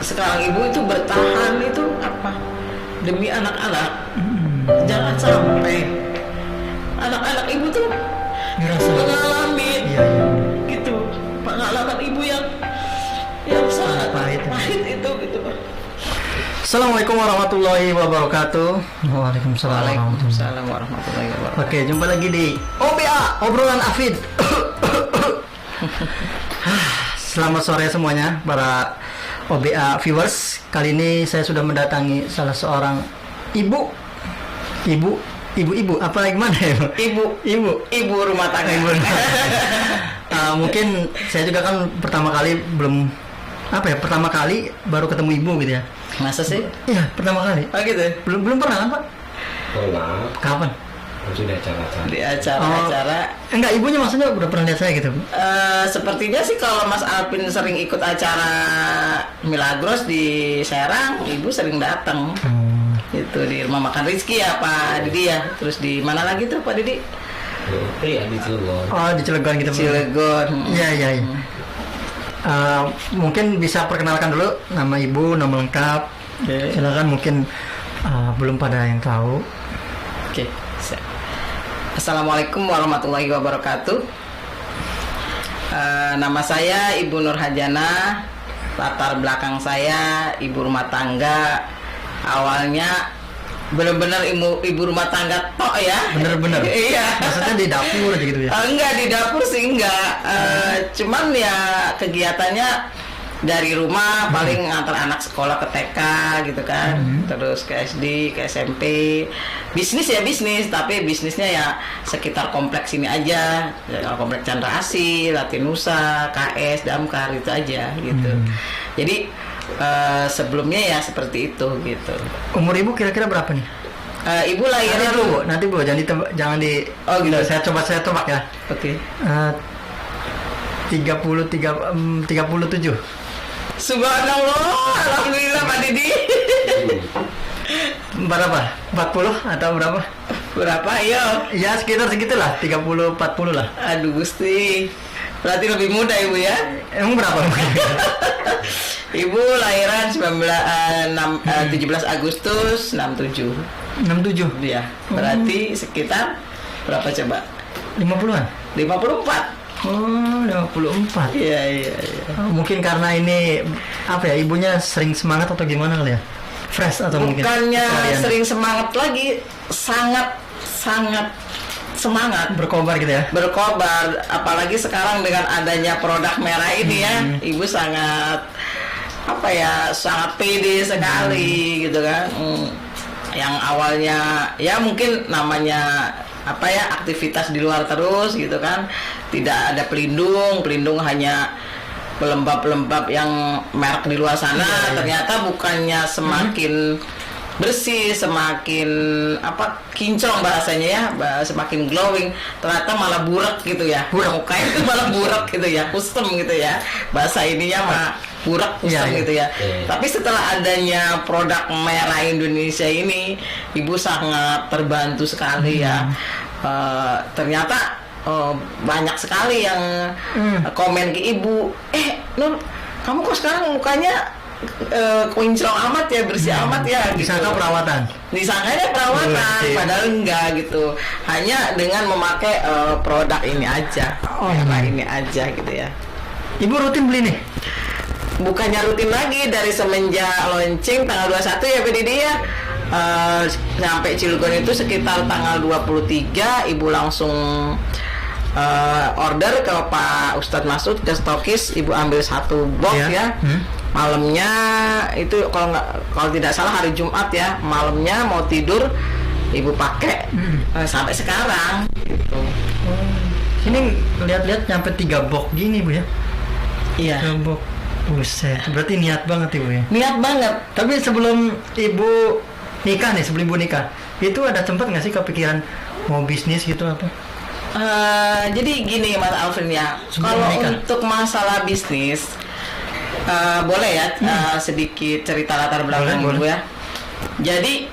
sekarang ibu itu bertahan itu apa? Demi anak-anak. Jangan sampai anak-anak ibu tuh ngerasa mengalami iya. gitu pengalaman ibu yang sangat Pahit. pahit itu gitu Pak. Assalamualaikum warahmatullahi wabarakatuh. Waalaikumsalam warahmatullahi wabarakatuh. Oke, jumpa lagi di OBA, obrolan Afid. Selamat sore semuanya para OBA viewers. Kali ini saya sudah mendatangi salah seorang ibu apa gimana ya? Ibu rumah tangga. Mungkin saya juga kan pertama kali baru ketemu ibu gitu ya. Masa sih? Iya, pertama kali. Oh gitu. Belum pernah kan, Pak? Pernah. Kapan? Sudah acara-acara. Di acara-acara. Enggak, ibunya maksudnya udah pernah lihat saya gitu. Sepertinya sih kalau Mas Alvin sering ikut acara Milagros di Serang, ibu sering datang. Itu di rumah makan Rizky ya Pak Didi ya. Terus di mana lagi tuh Pak Didi? Iya di Cilegon. Oh, di Cilegon gitu. Cilegon. Iya. Mungkin bisa perkenalkan dulu nama ibu, nama lengkap. Silakan, mungkin belum pada yang tahu. Oke. Assalamualaikum warahmatullahi wabarakatuh. Nama saya Ibu Nur Hajana. Latar belakang saya ibu rumah tangga. Awalnya benar-benar ibu rumah tangga tok ya. Bener-bener. Iya. Maksudnya di dapur aja gitu ya. Enggak, di dapur sih enggak. Cuman ya kegiatannya dari rumah paling ngantar anak sekolah ke TK gitu kan. Terus ke SD, ke SMP. Bisnis, tapi bisnisnya ya sekitar kompleks ini aja. Kompleks Chandra Asih, Latinusa, KS, Damkar itu aja gitu. Jadi sebelumnya ya seperti itu gitu. Umur ibu kira-kira berapa nih? Ibu lahirnya Nanti bu, jangan di. Oh gitu. Saya tebak ya. Oke. 37. Subhanallah, alhamdulillah Pak Didi. Berapa? 40 atau berapa? Berapa ya? Ya sekitar segitulah, 30-40 lah. Aduh Gusti, berarti lebih muda ibu ya? Emang berapa? Ibu lahiran 17 Agustus 67. 67. Ya, berarti sekitar berapa coba? 50-an? 54. Oh, 54. Iya. Mungkin karena ini apa ya, ibunya sering semangat atau gimana kali ya? Fresh atau mungkin? Bukannya sekalian sering semangat lagi, sangat semangat. berkobar gitu ya? Berkobar, apalagi sekarang dengan adanya produk merah ini ya, ibu sangat sangat pede sekali gitu kan. Yang awalnya ya mungkin namanya aktivitas di luar terus gitu kan, tidak ada pelindung hanya pelembab yang merek di luar sana. Ternyata bukannya semakin bersih, semakin kinclong bahasanya ya, semakin glowing, ternyata malah burak gitu ya. Mukanya itu malah burak gitu ya, kusem gitu ya, bahasa ininya mah burak kusem gitu ya. Tapi setelah adanya produk merah Indonesia ini, ibu sangat terbantu sekali ya. Ternyata banyak sekali yang komen ke ibu, Nur, kamu kok sekarang mukanya kinclong amat ya, bersih amat ya gitu. Disangka perawatan. Disangkanya perawatan, padahal enggak gitu. Hanya dengan memakai produk ini aja. Ini aja gitu ya. Ibu rutin beli nih? Bukannya rutin lagi, dari semenjak launching tanggal 21 ya Pak Didi ya. Sampai Cilegon itu sekitar tanggal 23 ibu langsung order ke Pak Ustadz Masud ke stokis, ibu ambil satu box ya. Malamnya itu kalau tidak salah hari Jumat ya, malamnya mau tidur ibu pakai sampai sekarang gitu. Ini lihat-lihat nyampe 3 box gini bu ya? Iya. 3 box. Buset, berarti niat banget ibu ya? Niat banget. Tapi sebelum ibu nikah, itu ada sempat nggak sih kepikiran mau bisnis gitu apa? Jadi gini Mas Alvin ya, kalau untuk masalah bisnis boleh ya sedikit cerita latar belakang ibu ya. Jadi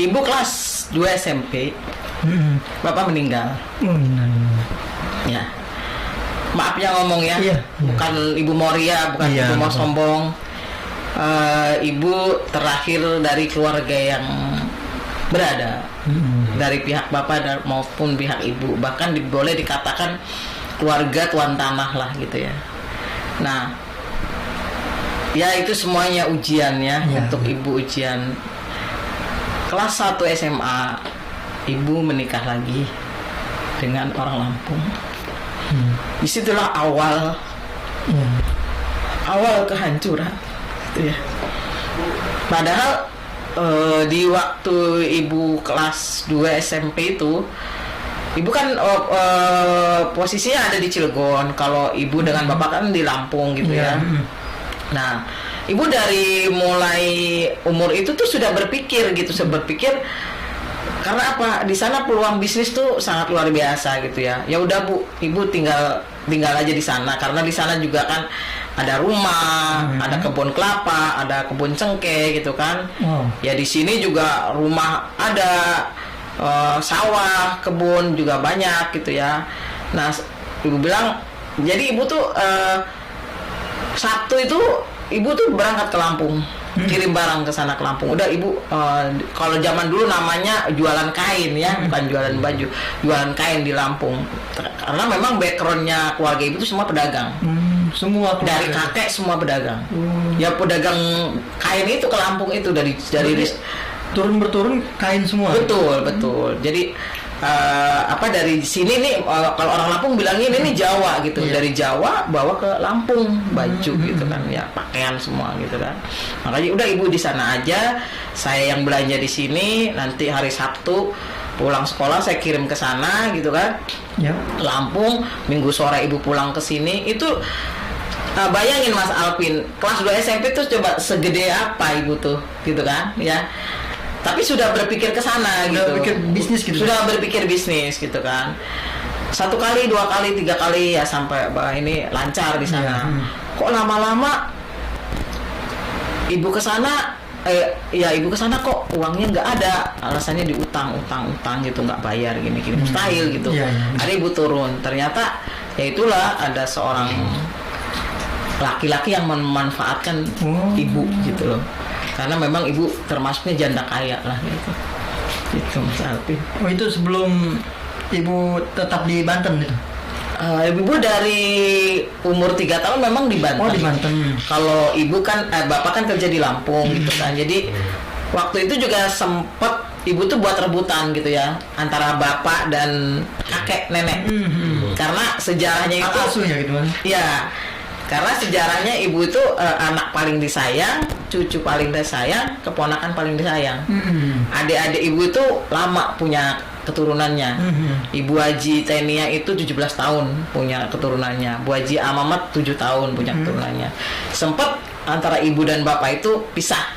ibu kelas 2 SMP, bapak meninggal. Oh, Ya. maafnya ngomong ya, Iya, iya. bukan Ibu Moria, bukan Iya, Ibu mau betul. sombong. Ibu terakhir dari keluarga yang berada, dari pihak bapak maupun pihak ibu, bahkan boleh dikatakan keluarga tuan tanah lah gitu ya. Nah, ya itu semuanya ujian ya, Ya. untuk ibu ujian. Kelas 1 SMA, ibu menikah lagi dengan orang Lampung. Disitulah awal Iya. kehancuran gitu ya. Padahal di waktu ibu kelas 2 SMP itu, ibu kan posisinya ada di Cilegon, kalau ibu dengan bapak kan di Lampung gitu ya. Nah, ibu dari mulai umur itu tuh sudah berpikir gitu, karena apa? Di sana peluang bisnis tuh sangat luar biasa gitu ya. Ya udah Bu, ibu tinggal aja di sana, karena di sana juga kan ada rumah, ada kebun kelapa, ada kebun cengkeh gitu kan. Wow. Ya di sini juga rumah ada, sawah, kebun juga banyak gitu ya. Nah, ibu bilang, jadi ibu tuh Sabtu itu ibu tuh berangkat ke Lampung, kirim barang ke sana ke Lampung. Udah ibu, kalau zaman dulu namanya jualan kain ya, bukan jualan baju, jualan kain di Lampung. Karena memang backgroundnya keluarga ibu tuh semua pedagang. Semua Dari keluarga. kakek semua pedagang. Ya pedagang kain itu ke Lampung itu dari turun berturun kain semua. betul. Jadi dari sini nih, kalau orang Lampung bilangnya ini Jawa gitu. Iya. Dari Jawa bawa ke Lampung baju gitu kan, ya pakaian semua gitu kan. Makanya udah ibu di sana aja, saya yang belanja di sini, nanti hari Sabtu pulang sekolah saya kirim ke sana gitu kan. Ya. Lampung, Minggu sore ibu pulang ke sini. Itu bayangin Mas Alvin, kelas 2 SMP tuh coba segede apa ibu tuh gitu kan ya. Tapi sudah berpikir ke sana gitu. berpikir bisnis gitu. Sudah berpikir bisnis gitu kan. 1 kali, 2 kali, 3 kali ya sampai ini lancar di sana. Iya. Kok lama-lama ibu ke sana ibu ke sana kok uangnya nggak ada, alasannya diutang gitu, nggak bayar gini mustahil gitu. Iya. Ada ibu turun, ternyata ya itulah ada seorang laki-laki yang memanfaatkan ibu gitu loh, karena memang ibu termasuknya janda kaya lah gitu Mas Alvin. Oh, itu sebelum ibu tetap di Banten itu. Ibu dari umur 3 tahun memang di Banten. Oh, di Banten. Kalau ibu kan, bapak kan kerja di Lampung gitu kan. Jadi waktu itu juga sempet ibu tuh buat rebutan gitu ya antara bapak dan kakek nenek. Karena sejarahnya itu. Hak asuh ya gitu kan. Iya. Karena sejarahnya ibu itu anak paling disayang, cucu paling disayang, keponakan paling disayang. Adik-adik ibu itu lama punya keturunannya. Ibu Haji Tenia itu 17 tahun punya keturunannya. Bu Haji Amamat 7 tahun punya keturunannya. Sempat antara ibu dan bapak itu pisah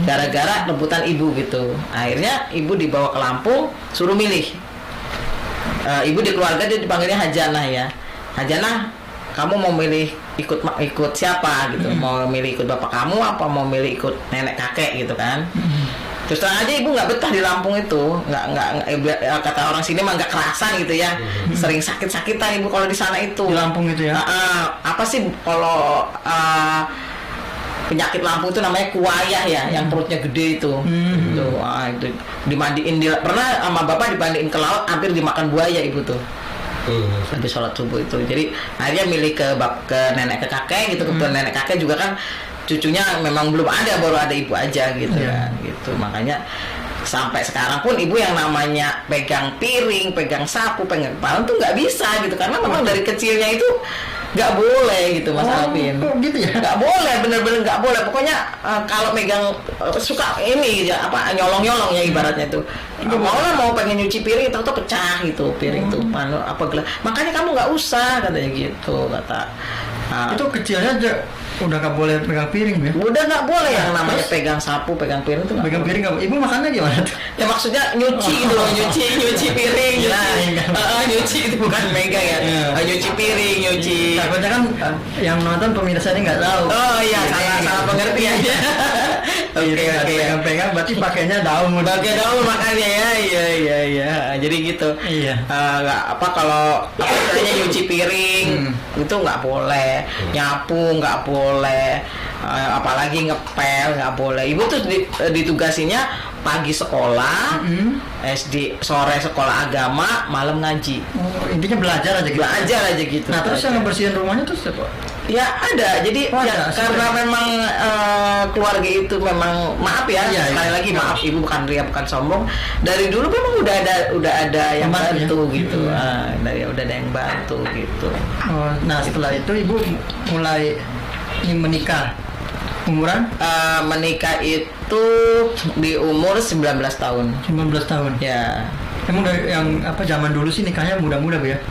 gara-gara rebutan ibu gitu. Akhirnya ibu dibawa ke Lampung, suruh milih. Ibu di keluarga dia dipanggilnya Hajanah ya. Hajanah, kamu mau milih ikut siapa gitu? Mau milih ikut bapak kamu apa mau milih ikut nenek kakek gitu kan? Terus terang aja ibu nggak betah di Lampung itu, nggak kata orang sini mah nggak kerasan gitu ya, sering sakit-sakitan ibu kalau di sana itu. Di Lampung itu ya. Apa sih kalau penyakit Lampung itu namanya kuayah ya, yang perutnya gede itu. Itu dimandiin, pernah sama bapak dimandiin ke laut, hampir dimakan buaya ibu tuh. Habis sholat subuh itu. Jadi akhirnya milih ke nenek ke kakek gitu. Kebetulan nenek kakek juga kan cucunya memang belum ada, baru ada ibu aja gitu kan gitu. Makanya sampai sekarang pun ibu yang namanya pegang piring, pegang sapu, pegang kepala tuh nggak bisa gitu, karena memang dari kecilnya itu nggak boleh gitu Mas Alvin. Oh, gitu ya. Nggak boleh, bener-bener nggak boleh. Pokoknya kalau megang suka ini ya, apa nyolong-nyolong ya ibaratnya tuh. Mau pengen nyuci piring itu pecah gitu piring tuh, apa gelas. Makanya kamu nggak usah katanya gitu kata. Itu kecilnya aja udah nggak boleh pegang piring ya. Udah nggak boleh yang namanya Terus? pegang sapu, pegang piring tuh nggak Pegang boleh. piring nggak? Ibu makannya gimana tuh? Ya maksudnya nyuci gitu loh, nyuci piring, nyuci itu bukan megang ya. Nyuci piring, nyuci. Takutnya kan yang nonton pemirsa ini nggak tahu. Oh iya, salah pengertiannya. Oke, oke. Pegang-pegang berarti pakainya daun. Pakai daun makannya ya, iya. Jadi gitu. Iya. Nggak apa kalau apa istilahnya nyuci piring itu nggak boleh, nyapu nggak boleh, apalagi ngepel nggak boleh. Ibu tuh ditugasinya pagi sekolah, SD, sore sekolah agama, malam ngaji. Oh, intinya belajar aja gitu. Belajar aja gitu. Nah, terus yang ngebersihin rumahnya tuh siapa? Ya ada, jadi Oh, ya, ada, karena memang keluarga itu memang maaf ya, Iya, sekali iya. lagi maaf ibu bukan ria bukan sombong. Dari dulu memang udah ada yang Pembantu ya? bantu gitu, udah ada yang bantu gitu. Oh, nah setelah itu ibu mulai menikah. Umuran Menikah itu di umur 19 tahun. 19 tahun. Ya, Emang dari yang apa zaman dulu sih nikahnya muda-muda Bu ya?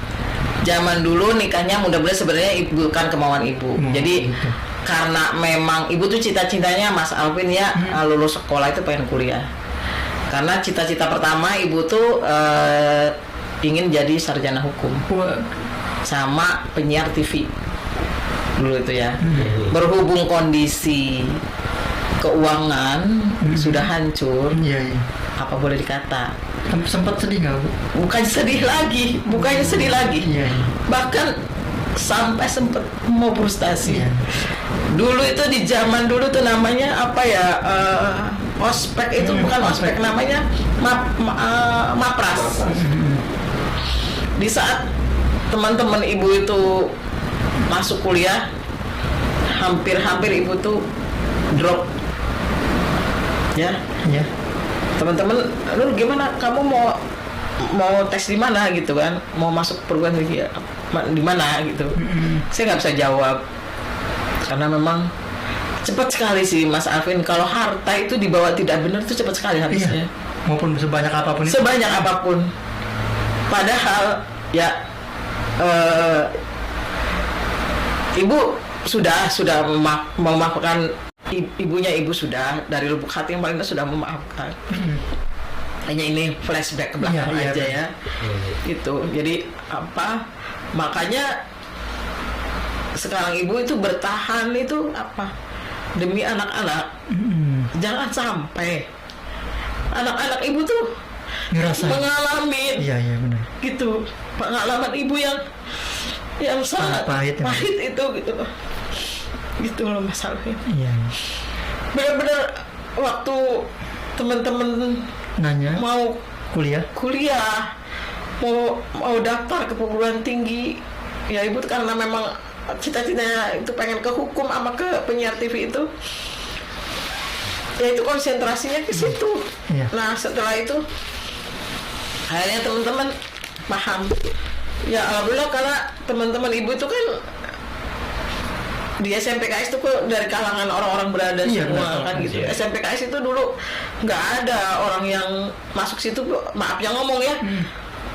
zaman dulu nikahnya mudah-mudahan sebenarnya ibu kan kemauan ibu. Jadi gitu. karena memang ibu tuh cita-citanya Mas Alvin ya lulus sekolah itu pengen kuliah. Karena cita-cita pertama ibu tuh ingin jadi sarjana hukum Wah, sama penyiar TV dulu itu ya. Berhubung kondisi keuangan sudah hancur, iya. apa boleh dikata? Sempat sedih nggak Bu? Bukannya sedih lagi. Iya. Bahkan sampai sempet mau frustasi. Iya. Dulu itu di zaman dulu tuh namanya apa ya? Ospek itu bukan ospek, namanya mapras. Di saat teman-teman ibu itu masuk kuliah, hampir ibu tuh drop. Ya, Iya. teman-teman, lu gimana? Kamu mau tes di mana gitu kan? Mau masuk perguruan tinggi di mana gitu? Saya nggak bisa jawab karena memang cepat sekali sih Mas Alvin. Kalau harta itu dibawa tidak benar itu cepat sekali habisnya. Iya. Maupun sebanyak apapun itu. Sebanyak apapun. Padahal ya ibu sudah memaafkan ibunya, ibu sudah dari lubuk hati yang paling sudah memaafkan. Hanya ini flashback ke belakang Iya, aja iya. ya. Itu. Jadi apa? Makanya sekarang ibu itu bertahan itu apa? Demi anak-anak. Jangan sampai anak-anak ibu tuh Ngerasain. mengalami Iya benar. gitu pengalaman ibu yang sangat pahit ya. itu gitu loh Mas Alvin. Iya. Benar-benar waktu teman-teman Nanya mau kuliah. mau daftar ke perguruan tinggi ya ibu karena memang cita-citanya itu pengen ke hukum sama ke penyiar TV itu ya itu konsentrasinya ke situ. Iya. Nah setelah itu akhirnya teman-teman paham ya alhamdulillah karena teman-teman ibu itu kan di SMPKS itu kok dari kalangan orang-orang berada Iya, semua benar. kan gitu. Iya. SMPKS itu dulu nggak ada orang yang masuk situ, maaf yang ngomong ya.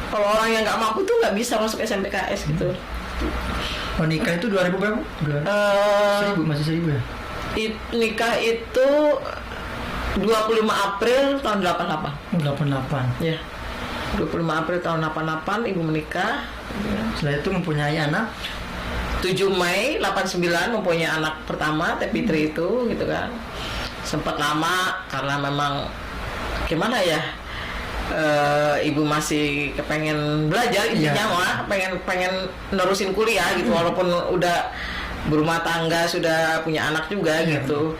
Kalau orang yang nggak mampu tuh nggak bisa masuk SMPKS gitu. Oh, nikah itu 2000 berapa? 1000 masih 1000 ya? Nikah itu 25 April tahun 88. 88. Ya. 25 April tahun 88 ibu menikah. Setelah itu mempunyai anak 7 Mei 89 mempunyai anak pertama Teh Fitri itu gitu kan. Sempat lama karena memang gimana ya, ibu masih kepengen belajar intinya mah pengen nerusin kuliah gitu walaupun udah berumah tangga sudah punya anak juga gitu.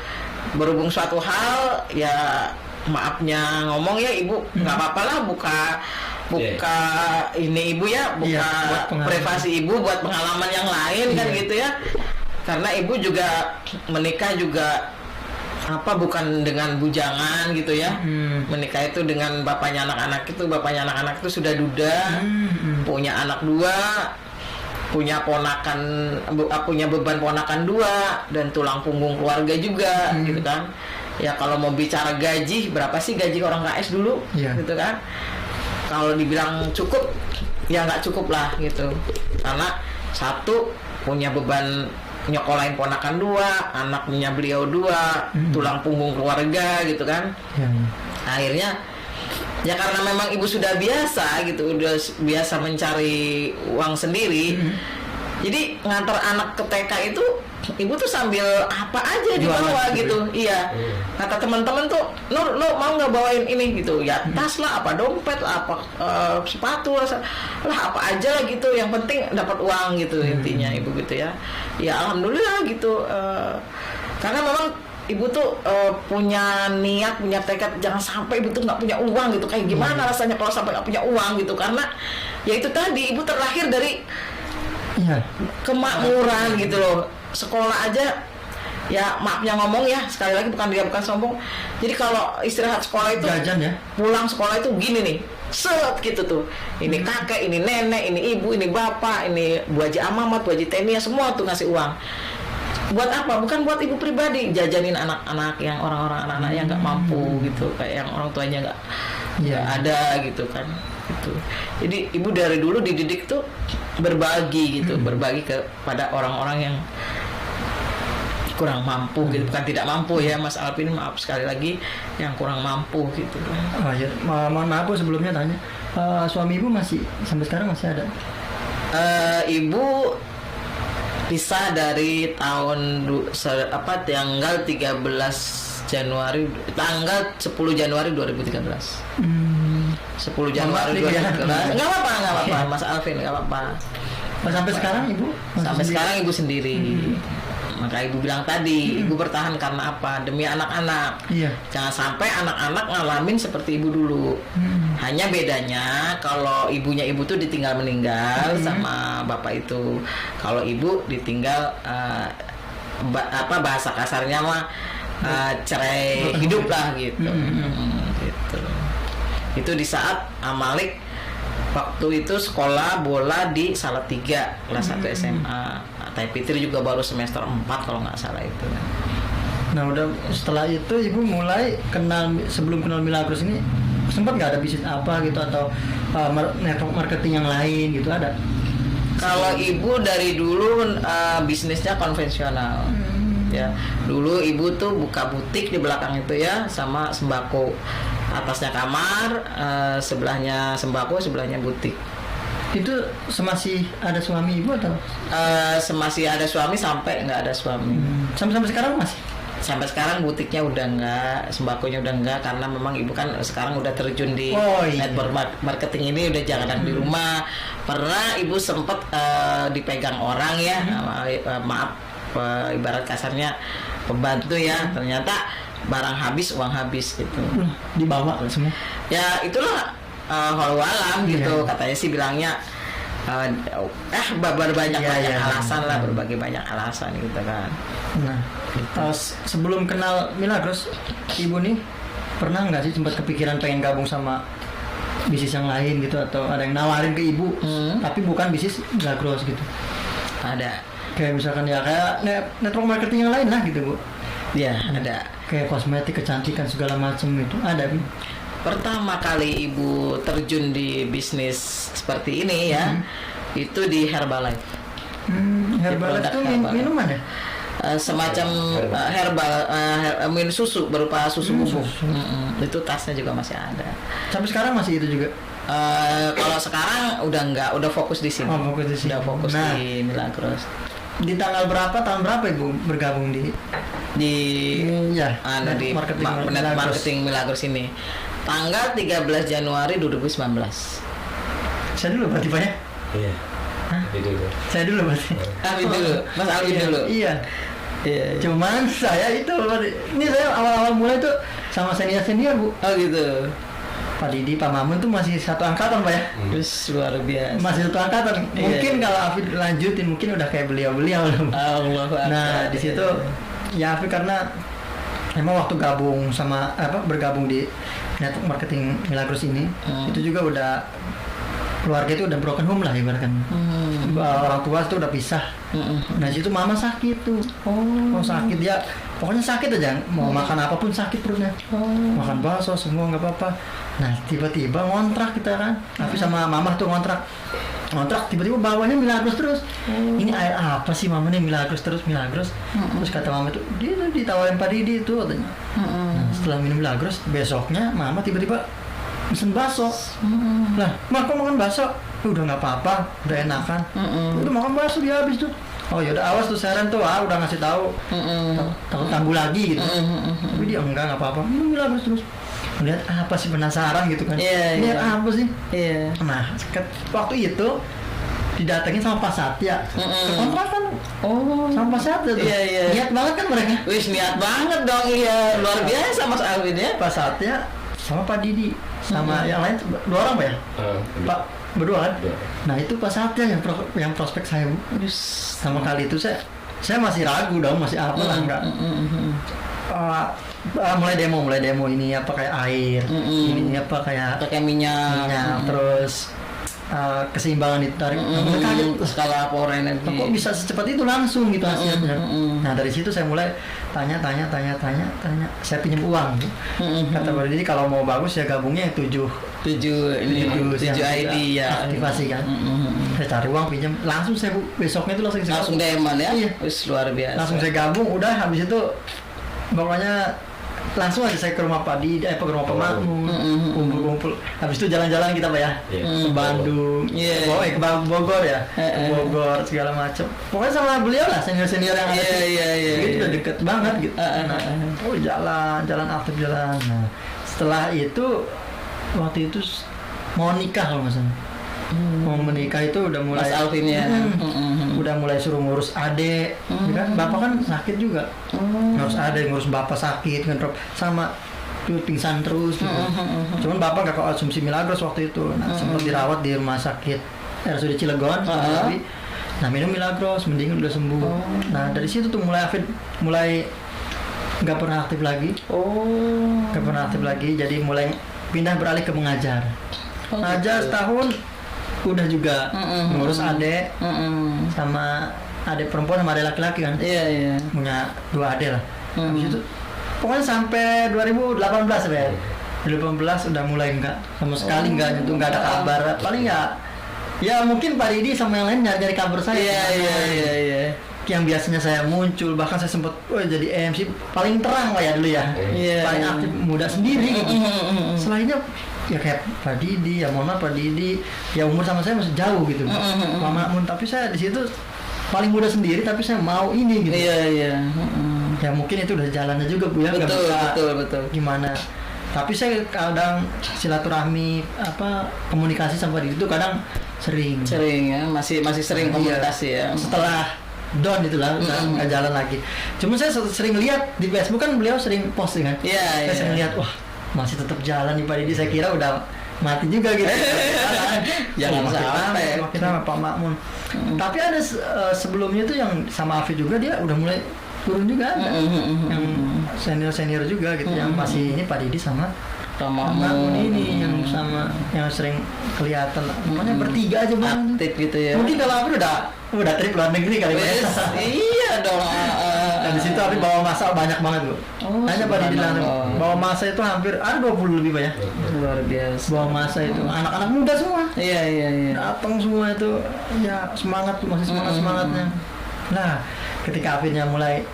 Berhubung suatu hal ya maafnya ngomong ya ibu nggak apa-apa lah buka ini ibu ya buka privasi ibu buat pengalaman yang lain kan gitu ya, karena ibu juga menikah juga apa bukan dengan bujangan gitu ya. Menikah itu dengan bapaknya anak-anak itu sudah duda, punya anak 2, punya ponakan, punya beban ponakan 2 dan tulang punggung keluarga juga gitu kan. Ya kalau mau bicara gaji, berapa sih gaji orang KS dulu gitu kan. Kalau dibilang cukup ya nggak cukup lah gitu, karena satu punya beban nyokolain ponakan 2, anaknya beliau 2, tulang punggung keluarga gitu kan. Akhirnya ya karena memang ibu sudah biasa gitu, udah biasa mencari uang sendiri, Jadi ngantar anak ke TK itu ibu tuh sambil apa aja Jualan dibawa gitu gitu. Iya. Kata teman-teman tuh, Nur, lo mau nggak bawain ini gitu? Ya tas lah, apa dompet lah, apa sepatu lah, apa aja lah gitu. Yang penting dapat uang gitu intinya ibu gitu ya. Ya alhamdulillah gitu. Karena memang ibu tuh punya niat, punya tekad jangan sampai ibu tuh nggak punya uang gitu. Kayak gimana rasanya kalau sampai nggak punya uang gitu? Karena ya itu tadi ibu terlahir dari Iya. kemakmuran gitu loh. Sekolah aja ya maafnya ngomong ya, sekali lagi bukan sombong. Jadi kalau istirahat sekolah itu Jajan ya. pulang sekolah itu gini nih, set gitu tuh. Ini kakek, ini nenek, ini ibu, ini bapak, ini Bu Haji Amamat, Bu Haji Tenia, semua tuh ngasih uang. Buat apa? Bukan buat ibu pribadi, jajanin anak-anak yang orang-orang anak-anak yang nggak mampu gitu, kayak yang orang tuanya nggak ada gitu kan. Gitu. Jadi ibu dari dulu dididik tuh berbagi gitu, berbagi kepada orang-orang yang kurang mampu gitu, bukan tidak mampu ya Mas Alvin, maaf sekali lagi, yang kurang mampu gitu kan. Oh ya, mohon maaf Bu, sebelumnya tanya, suami ibu masih sampai sekarang masih ada? Ibu pisah dari tanggal 13 Januari, tanggal 10 Januari 2013. 10 Januari 2013. Enggak apa-apa, Mas Alvin, enggak apa-apa. Sampai sekarang ibu? Sampai sekarang ibu sendiri. Maka ibu bilang tadi, ibu bertahan karena apa? Demi anak-anak. Iya. Jangan sampai anak-anak ngalamin seperti ibu dulu. Hanya bedanya kalau ibunya ibu tuh ditinggal meninggal sama bapak itu. Kalau ibu ditinggal bahasa kasarnya mah cerai hidup lah gitu. Gitu. Itu di saat Malik waktu itu sekolah bola di Salatiga kelas 1 SMA. Teh Fitri juga baru semester 4 kalau nggak salah itu. Nah udah setelah itu ibu mulai kenal, sebelum kenal Milagros ini sempat nggak ada bisnis apa gitu atau network marketing yang lain gitu ada? Kalau ibu dari dulu bisnisnya konvensional. Ya, dulu ibu tuh buka butik di belakang itu ya, sama sembako. Atasnya kamar, sebelahnya sembako, sebelahnya butik. Itu semasih ada suami ibu atau? Semasih ada suami sampai nggak ada suami. Sampai sekarang masih? Sampai sekarang butiknya udah nggak, sembakonya udah nggak, karena memang ibu kan sekarang udah terjun di network marketing ini, udah jangan di rumah. Pernah ibu sempet dipegang orang ya, maaf, ibarat kasarnya pembantu ya, ternyata barang habis, uang habis gitu. Dibawa semua? Ya itulah walau alam gitu, katanya sih bilangnya berbanyak alasan lah, berbagai banyak alasan gitu kan. Nah, sebelum kenal Milagros, ibu nih pernah nggak sih sempat kepikiran pengen gabung sama bisnis yang lain gitu, atau ada yang nawarin ke ibu tapi bukan bisnis Milagros gitu? Ada. Kayak misalkan ya kayak network marketing yang lain lah gitu Bu. Iya, ada. Kayak kosmetik, kecantikan segala macam itu ada Bu. Pertama kali ibu terjun di bisnis seperti ini ya, itu di Herbalife. Herbalife itu minuman ya? Semacam minum susu, berupa susu bubuk. Itu tasnya juga masih ada. Sampai sekarang masih itu juga? Kalau sekarang udah enggak, udah fokus di sini. Fokus di sini. Udah fokus di Milagros. Di tanggal berapa, tahun berapa ibu bergabung di marketing Milagros ini? Tanggal 13 Januari 2019. Saya dulu berarti Pak ya? Iya. Dulu. Saya dulu berarti. Alvin dulu, Mas Alvin dulu. Iya. Cuman saya itu ini saya awal-awal mulai tuh sama senior Bu. Oh gitu. Pak Didi, Pak Mamun tuh masih satu angkatan Pak ya? Terus luar biasa. Masih satu angkatan. Mungkin kalau Afid lanjutin mungkin udah kayak beliau-beliau. Nah di situ ya Afid karena emang waktu gabung sama bergabung di network marketing Milagros ini itu juga udah keluarga itu udah broken home lah ibaratkan. Orang tua itu udah pisah. Nah situ mama sakit tuh. Sakit dia, pokoknya sakit aja. Mau makan apapun sakit perutnya. Makan bakso semua nggak apa-apa. Nah tiba-tiba ngontrak kita kan. Tapi sama mama tuh ngontrak tiba-tiba bawanya Milagros terus. Ini air apa sih mama nih, Milagros terus. Terus kata mama tuh dia tuh ditawarin Pak Didi itu katanya. Nah, setelah minum Milagros besoknya mama tiba-tiba pesen bakso. Lah, mak kok makan bakso? udah nggak apa-apa, udah enakan. Udah makan bakso dia habis tuh. Oh yaudah awas tuh Seren tuh, udah ngasih tahu. Takut kambuh lagi gitu. Tapi dia enggak apa-apa, minum terus. Melihat apa sih, penasaran gitu kan. Lihat apa sih. Nah waktu itu didatengin sama Pak Satya ke kontrakan. Sama Pak Satya tuh. Niat banget kan mereka. Wis niat banget dong, iya luar biasa Mas Alvin ya. Pak Satya sama Pak Didi sama yang lain 2 orang Pak ya? Pak berdua kan? Nah itu Pak Satya yang prospek saya Bu. Sama kali itu saya masih ragu dong, masih apa lah enggak. Mulai demo ini apa kayak air, ini apa kayak pakai minyak, terus keseimbangan itu tarik. Kaget skala power energi. Kok bisa secepat itu langsung gitu hasilnya. Nah dari situ saya mulai tanya. Saya pinjam uang. Kata Pak Didi kalau mau bagus ya gabungnya yang 7 ID ya. Aktivasi kan. Saya cari uang pinjam, langsung saya besoknya itu langsung deman ya. Iya. Wis luar biasa. Langsung saya gabung, udah habis itu pokoknya langsung aja saya ke rumah Pak Didi, ke rumah Pak Makmun, kumpul. Habis itu jalan-jalan kita Pak ya, ke Bandung, ke Bogor ya, ke Bogor segala macam. Pokoknya sama beliau lah, senior yang ada. Itu udah deket banget gitu. Jalan aktif jalan. Nah, setelah itu waktu itu mau nikah kalau nggak salah. Mau menikah itu udah mulai Mas Alvin ya. Udah mulai suruh ngurus adek, kan bapak kan sakit juga, ngurus adek, ngurus bapak sakit kan, sama pingsan terus gitu. Cuman bapak gak konsumsi Milagros waktu itu, sempat dirawat di rumah sakit RSUD Cilegon, tapi minum Milagros, mending udah sembuh. Nah dari situ tuh mulai nggak pernah aktif lagi, jadi mulai pindah beralih ke mengajar. Ngajar setahun udah juga ngurus adek sama adek perempuan sama adek laki-laki kan. Punya 2 adek lah. Habis itu pokoknya sampai 2018 ya. 2018 udah mulai enggak sama sekali enggak nyentuh, enggak ada kabar. Paling ya mungkin Pak Didi sama yang lain nyari kabar saya. Yang biasanya saya muncul, bahkan saya sempat jadi MC paling terang lah ya dulu ya. Paling aktif muda sendiri gitu. Selainnya ya kayak Pak Didi, ya mohon maaf Pak Didi, ya umur sama saya masih jauh gitu. Pak Makmun, tapi saya di situ paling muda sendiri, tapi saya mau ini gitu. Ya mungkin itu udah jalannya juga Bu ya. Betul. Gimana? Tapi saya kadang silaturahmi komunikasi sama Didi itu kadang sering ya, masih sering komunikasi ya. Setelah down itulah nggak jalan lagi. Cuma saya sering lihat di Facebook kan beliau sering posting kan. Saya sering lihat, wah masih tetap jalan nih Pak Didi. Saya kira udah mati juga gitu. Jangan sampai. Makin sama Pak Makmun. Tapi ada sebelumnya tuh yang sama Afid juga, dia udah mulai turun juga ada. Yang senior juga gitu, yang masih ini Pak Didi sama Makmun ini yang sama, yang sering kelihatan. Makanya bertiga aja Bang. Aktif gitu ya. Mungkin kalau Afid udah trip luar negeri kali ya. Iya dong. Dan di situ Afid bawa masa banyak banget Bu. Hanya Pak Didi bawa masa itu hampir 20 lebih Pak ya. Luar biasa. Bawa masa itu anak-anak muda semua. Iya. Datang semua itu ya semangat, masih semangatnya. Nah, ketika Afidnya mulai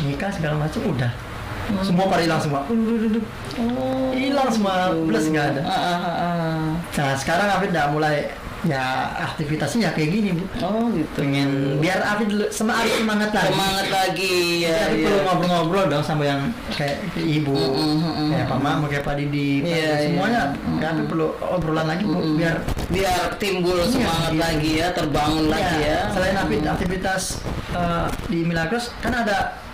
nikah segala macam udah. Semua pada hilang semua. Hilang semua, plus nggak ada. Nah sekarang Afid udah mulai ya aktivitasnya ya kayak gini Bu. Gitu. Pengen biar Afid semangat lagi. Ya. Tapi perlu ngobrol-ngobrol dong sama yang kayak ibu, kayak Pak Mak, kayak Pak Didi, semuanya. Tapi perlu obrolan lagi Bu, biar timbul semangat lagi ya, terbangun lagi ya. Selain Afid aktivitas di Milagros kan ada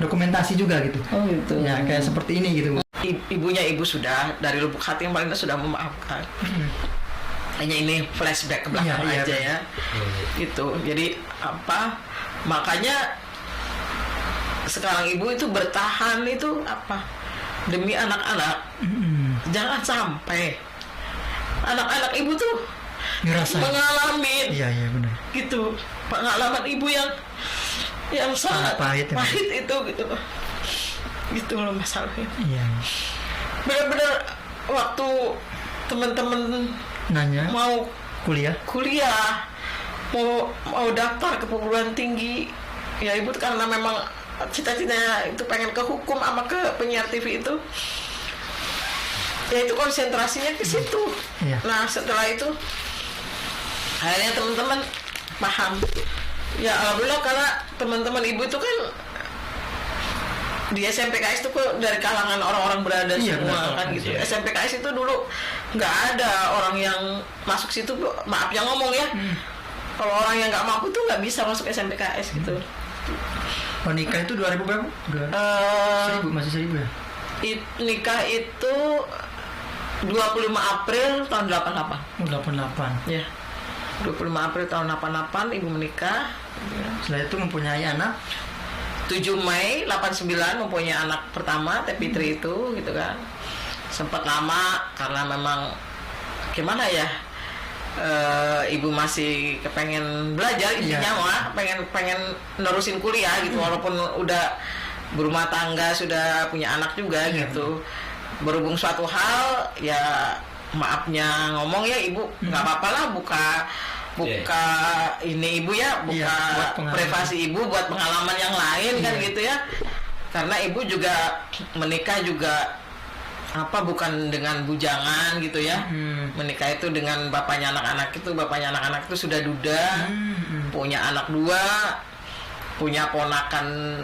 dokumentasi juga gitu. Gitu. Ya kayak seperti ini gitu Bu. Ibunya ibu sudah dari lubuk hati yang paling sudah memaafkan. Hanya ini flashback ke belakang aja ya. Itu. Jadi makanya sekarang ibu itu bertahan itu demi anak-anak. Jangan sampai anak-anak ibu tuh mengalami benar. Gitu. Pengalaman ibu yang sangat pahit itu gitu loh Mas Alvin. Benar-benar waktu teman-teman nanya mau kuliah mau daftar ke perguruan tinggi ya ibu karena memang cita-citanya itu pengen ke hukum sama ke penyiar TV itu ya itu konsentrasinya ke situ. Nah setelah itu akhirnya teman-teman paham. Ya alhamdulillah, karena teman-teman ibu itu kan di SMPKS itu kok dari kalangan orang-orang berada semua kan gitu. SMPKS itu dulu nggak ada orang yang masuk situ, maaf yang ngomong ya. Kalau orang yang nggak mampu tuh nggak bisa masuk SMPKS gitu. Nikah itu 2000 berapa? 1000, masih 1000 ya? Nikah itu 25 April tahun 88. 88. Ya. 25 April tahun 88 ibu menikah. Setelah itu mempunyai anak 7 Mei 89 mempunyai anak pertama, Teh Fitri itu gitu kan. Sempat lama karena memang gimana ya, ibu masih kepengen belajar intinya mah, pengen nerusin kuliah gitu, walaupun udah berumah tangga, sudah punya anak juga gitu. Berhubung suatu hal ya, maafnya ngomong ya ibu, nggak apa-apa lah buka ini ibu ya, buka privasi ibu buat pengalaman yang lain kan gitu ya. Karena ibu juga menikah juga bukan dengan bujangan gitu ya. Menikah itu dengan bapaknya anak-anak itu sudah duda, punya anak 2, punya ponakan,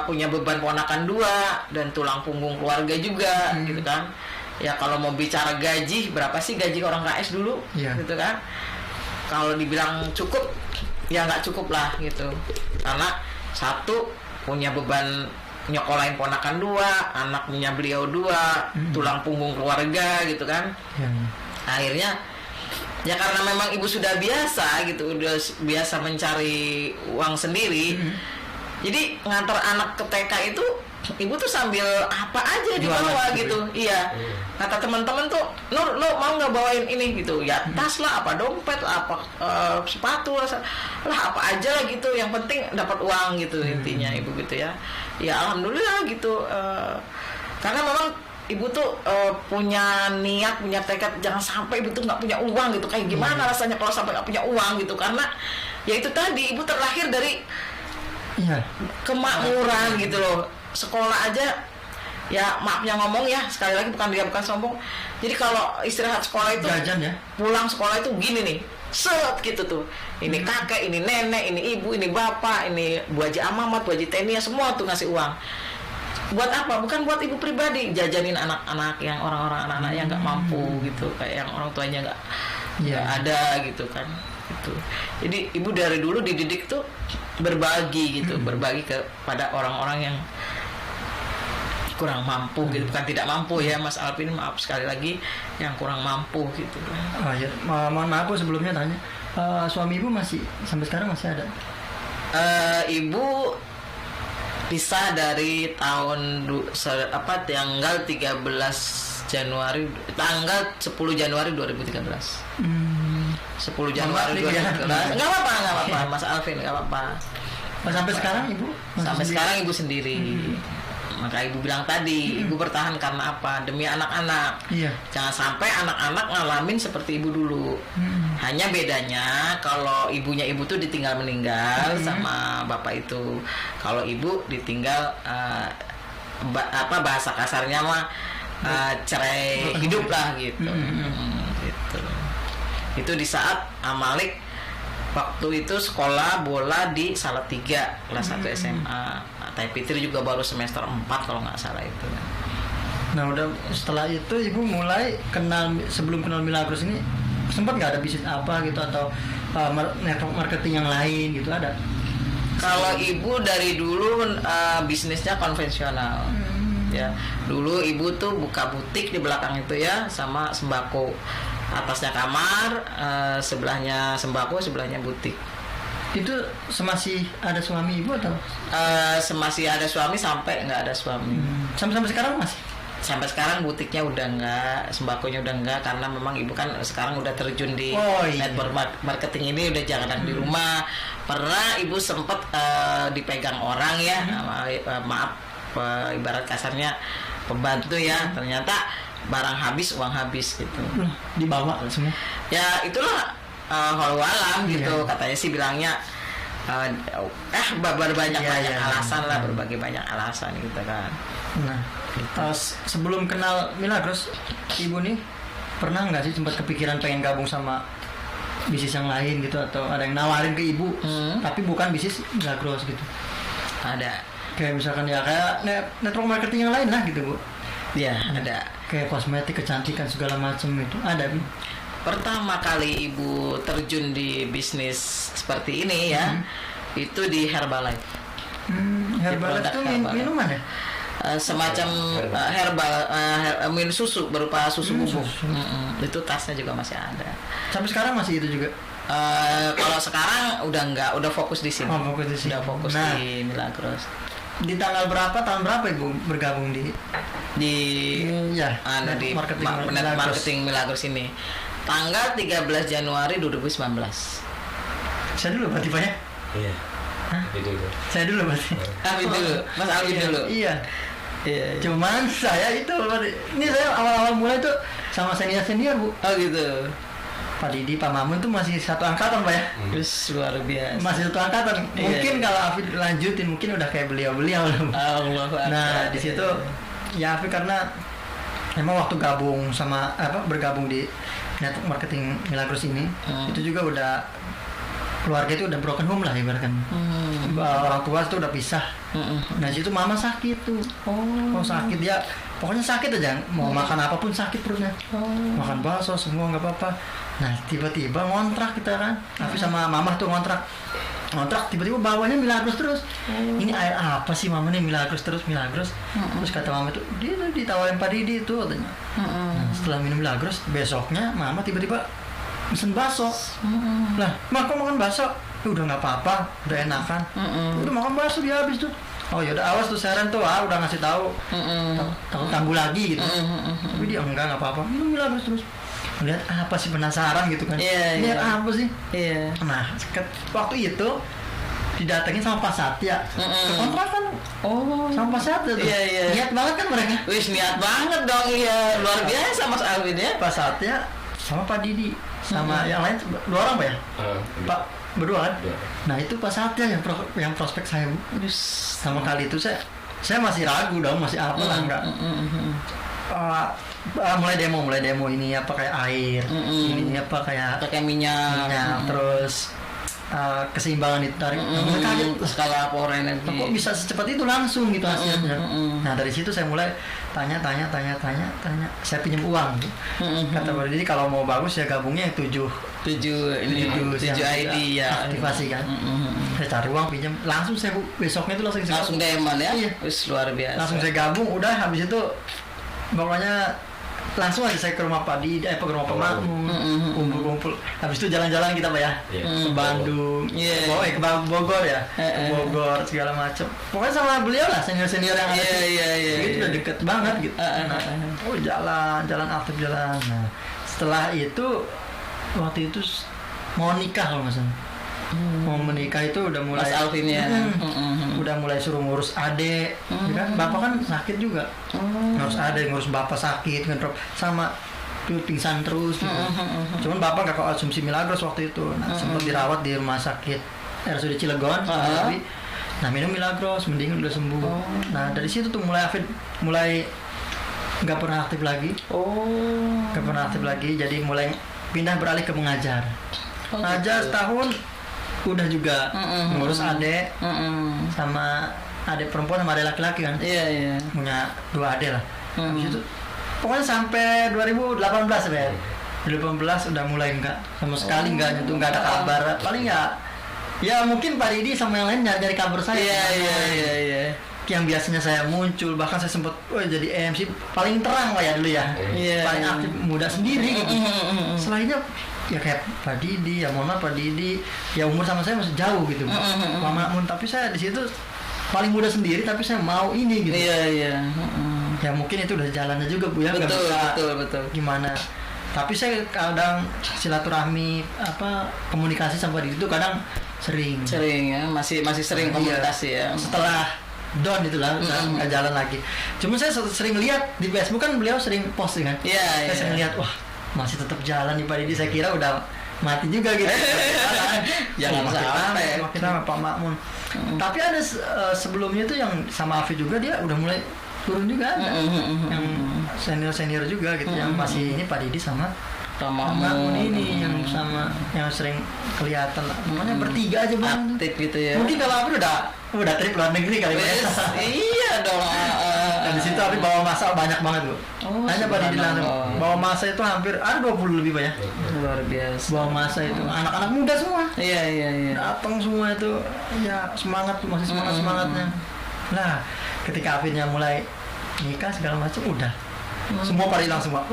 punya beban ponakan 2 dan tulang punggung keluarga juga gitu kan. Ya kalau mau bicara gaji, berapa sih gaji orang KS dulu gitu kan. Kalau dibilang cukup, ya nggak cukup lah gitu. Karena satu punya beban nyokolain ponakan 2, anaknya beliau 2, tulang punggung keluarga gitu kan. Akhirnya ya karena memang ibu sudah biasa gitu, udah biasa mencari uang sendiri. Jadi ngantar anak ke TK itu ibu tuh sambil apa aja dibawa gitu. Iya. Kata teman-teman tuh, Nur, lo mau nggak bawain ini gitu? Ya tas lah, apa dompet lah, apa sepatu lah, apa aja lah gitu. Yang penting dapat uang gitu intinya ibu gitu ya. Ya alhamdulillah gitu. Karena memang ibu tuh punya niat, punya tekad jangan sampai ibu tuh nggak punya uang gitu. Kayak gimana rasanya kalau sampai nggak punya uang gitu? Karena ya itu tadi, ibu terlahir dari kemakmuran gitu loh. Sekolah aja ya, maafnya ngomong ya, sekali lagi bukan sombong. Jadi kalau istirahat sekolah itu jajan ya, pulang sekolah itu gini nih, set gitu tuh. Ini kakek, ini nenek, ini ibu, ini bapak, ini Bu Haji Amamat, Bu Haji Tenia, semua tuh ngasih uang. Buat apa? Bukan buat ibu pribadi, jajanin anak-anak yang orang-orang anak-anak yang nggak mampu gitu, kayak yang orang tuanya nggak ada gitu kan. Gitu. Jadi ibu dari dulu dididik tuh berbagi gitu, berbagi kepada orang-orang yang kurang mampu gitu, bukan tidak mampu ya Mas Alvin, maaf sekali lagi, yang kurang mampu gitu kan. Mohon maaf Bu, sebelumnya tanya, suami ibu masih sampai sekarang masih ada? Ibu pisah dari tahun tanggal 13 Januari, tanggal 10 Januari 2013. 10 Januari 2013. Enggak apa-apa Mas Alvin, enggak apa-apa. Sampai sekarang ibu? Sampai sekarang ibu sendiri. Maka ibu bilang tadi, ibu bertahan karena apa? Demi anak-anak. Jangan sampai anak-anak ngalamin seperti ibu dulu. Hanya bedanya kalau ibunya ibu tuh ditinggal meninggal sama bapak itu. Kalau ibu ditinggal bahasa kasarnya mah cerai hidup lah gitu. Gitu. Itu di saat Amalik waktu itu sekolah bola di Salatiga kelas 1 SMA. Teh Fitri juga baru semester 4 kalau nggak salah itu. Nah udah setelah itu ibu mulai kenal, sebelum kenal Milagros ini sempat nggak ada bisnis apa gitu atau network marketing yang lain gitu, ada? Kalau ibu dari dulu bisnisnya konvensional. Ya, dulu ibu tuh buka butik di belakang itu ya, sama sembako. Atasnya kamar, sebelahnya sembako, sebelahnya butik. Itu semasih ada suami ibu atau? Semasih ada suami sampai nggak ada suami. Sampai sekarang masih? Sampai sekarang butiknya udah nggak, sembakonya udah nggak, karena memang ibu kan sekarang udah terjun di network marketing ini, udah jangan di rumah. Pernah ibu sempat dipegang orang ya, maaf ibarat kasarnya pembantu ya, ternyata barang habis, uang habis gitu. Dibawa semua? Ya itulah walau gitu, katanya sih bilangnya berbanyak alasan lah, berbagai banyak alasan gitu kan. Nah, sebelum kenal Milagros, ibu nih pernah nggak sih sempat kepikiran pengen gabung sama bisnis yang lain gitu, atau ada yang nawarin ke ibu tapi bukan bisnis Milagros gitu? Ada. Kayak misalkan ya kayak network marketing yang lain lah gitu Bu. Ya, ada. Kayak kosmetik, kecantikan segala macam itu ada Bu. Pertama kali ibu terjun di bisnis seperti ini ya, itu di Herbalife. Herbalife itu Herbalife. minuman ya? Semacam minum susu berupa susu bubuk. Susu. Itu tasnya juga masih ada. Sampai sekarang masih itu juga? Kalau sekarang udah enggak, udah fokus di sini. Oh, fokus di sini. Udah fokus Nah, di Milagros. di tanggal berapa, tahun berapa Ibu bergabung di Ya, di marketing Milagros ini. Tanggal 13 Januari 2019. Saya dulu berarti Pak ya? Iya. Hah? Itu. Saya dulu berarti. Alvin dulu, Mas Alvin dulu. Iya. Iya. Cuman saya itu, ini saya awal-awal mulai tuh sama senior Bu. Oh gitu. Pak Didi, Pak Mamun tuh masih satu angkatan Pak ya? Terus luar biasa. Masih satu angkatan. Iya. Mungkin kalau Afid lanjutin mungkin udah kayak beliau-beliau. Allah. Nah di situ ya Afid karena emang waktu bergabung di network marketing Milagros ini, itu juga udah keluarga itu udah broken home lah ibaratkan. Orang tua itu udah pisah. Nah situ mama sakit tuh. Oh sakit dia, pokoknya sakit aja. Mau makan apapun sakit perutnya. Makan bakso semua nggak apa-apa. Nah tiba-tiba ngontrak kita kan. Tapi sama mama tuh ngontrak tiba-tiba bawanya Milagros terus. Ini air apa sih mama nih, Milagros terus. Terus kata mama tuh dia tuh ditawarin Pak Didi itu katanya. Nah, setelah minum Milagros besoknya mama tiba-tiba pesen bakso. Lah, mak kok makan bakso? Ya udah nggak apa-apa, udah enakan. Udah makan bakso dia habis tuh. Oh ya udah awas tuh Seren tuh, udah ngasih tahu. Takut kambuh lagi gitu. Tapi dia enggak apa-apa. Minum Milagros terus. Lihat apa sih, penasaran gitu kan? Lihat apa sih? Iya. Nah, waktu itu didatengin sama Pak Satya ke kontrakan. Sama Pak Satya tuh. Iya. Niat banget kan mereka? Wis niat banget dong, iya. Luar biasa Mas Alvin ya. Pak Satya sama Pak Didi sama yang lain 2 orang Pak ya? Pak berdua kan? Nah itu Pak Satya yang prospek saya Bu. Sama kali itu saya masih ragu dong, masih apa lah enggak. Mulai demo ini apa kayak air, ini apa kayak pakai minyak. Terus keseimbangan itu tarik. Kaget skala power energy. Kok bisa secepat itu langsung gitu hasilnya. Nah dari situ saya mulai tanya. Saya pinjam uang. Kata Pak Didi kalau mau bagus ya gabungnya yang 7 ID ya. Aktivasi kan. Saya cari uang pinjam, langsung saya besoknya itu langsung diamond ya. Iya. Wis luar biasa. Langsung saya gabung, udah habis itu pokoknya langsung aja saya ke rumah Pak Didi, ke rumah Pak Makmun, kumpul. Habis itu jalan-jalan kita Pak ya, ke Bandung, ke Bogor ya, Bogor segala macam. Pokoknya sama beliau lah, senior yang ada. Itu udah deket banget gitu. Jalan aktif jalan. Nah, setelah itu waktu itu mau nikah kalau nggak salah. Mau menikah itu udah mulai Mas Alvin ya. Udah mulai suruh ngurus adek, kan bapak kan sakit juga, ngurus adek, ngurus bapak sakit kan, sama tuh pingsan terus gitu. Cuman bapak nggak konsumsi Milagros waktu itu. Nah, sempat dirawat di rumah sakit RSUD Cilegon. Nah minum Milagros, mendingan udah sembuh. Nah dari situ tuh mulai nggak pernah aktif lagi. Jadi mulai pindah beralih ke mengajar. Ngajar setahun udah juga ngurus adek sama adek perempuan sama adek laki-laki kan. Punya 2 adek lah. Habis itu pokoknya sampai 2018 ya. 2018 udah mulai enggak sama sekali enggak nyentuh, enggak ada kabar. Paling ya mungkin Pak Didi sama yang lain nyari kabar saya. Iya. Yang biasanya saya muncul, bahkan saya sempat jadi MC paling terang lah ya dulu ya. Paling aktif muda sendiri gitu. Selainnya ya kayak Pak Didi, ya mohon maaf Pak Didi, ya umur sama saya masih jauh gitu. Pak Makmun, tapi saya di situ paling muda sendiri tapi saya mau ini gitu. Ya mungkin itu udah jalannya juga Bu ya. Betul. Gimana? Tapi saya kadang silaturahmi komunikasi sama Didi itu kadang sering ya, masih sering komunikasi ya. Setelah down itulah nggak jalan lagi. Cuma saya sering lihat di Facebook kan beliau sering posting kan. Saya sering lihat, wah masih tetap jalan nih Pak Didi. Saya kira udah mati juga gitu. Jangan sampai. Makin sama Pak Makmun. Tapi ada sebelumnya tuh yang sama Afi juga, dia udah mulai turun juga ada. Yang senior juga gitu, yang masih ini Pak Didi sama Mamun ini yang sama yang sering kelihatan lah. Namanya bertiga aja bang. Aktif gitu ya. Mungkin kalau Afif udah trip luar negeri kali ya. Iya dong. Dan di situ Afif bawa masa banyak banget bu. Hanya pada di langsung bawa masa itu hampir ada 20 lebih banyak. Luar biasa. Bawa masa itu anak-anak muda semua. Iya. Datang semua itu ya semangat masih semangatnya. Nah ketika Afifnya mulai nikah segala macam udah. Semua pada hilang semua.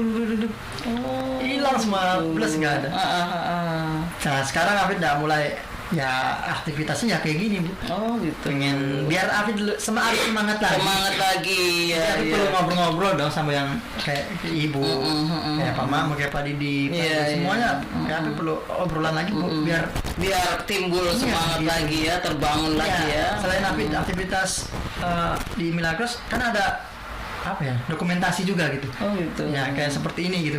Hilang semua plus nggak ada. Nah sekarang Afid udah mulai ya aktivitasnya ya kayak gini bu. Oh gitu. Pengen biar Afid dulu semangat lagi. Semangat lagi ya. Jadi perlu ngobrol-ngobrol dong sama yang kayak ibu, kayak Pak Mak, kayak Pak Didi, semuanya. Ya Afid perlu obrolan lagi bu, biar timbul semangat gitu. lagi ya, terbangun lagi ya. Selain Afid aktivitas di Milagros kan ada apa ya dokumentasi juga gitu. Oh gitu. Ya kayak seperti ini gitu.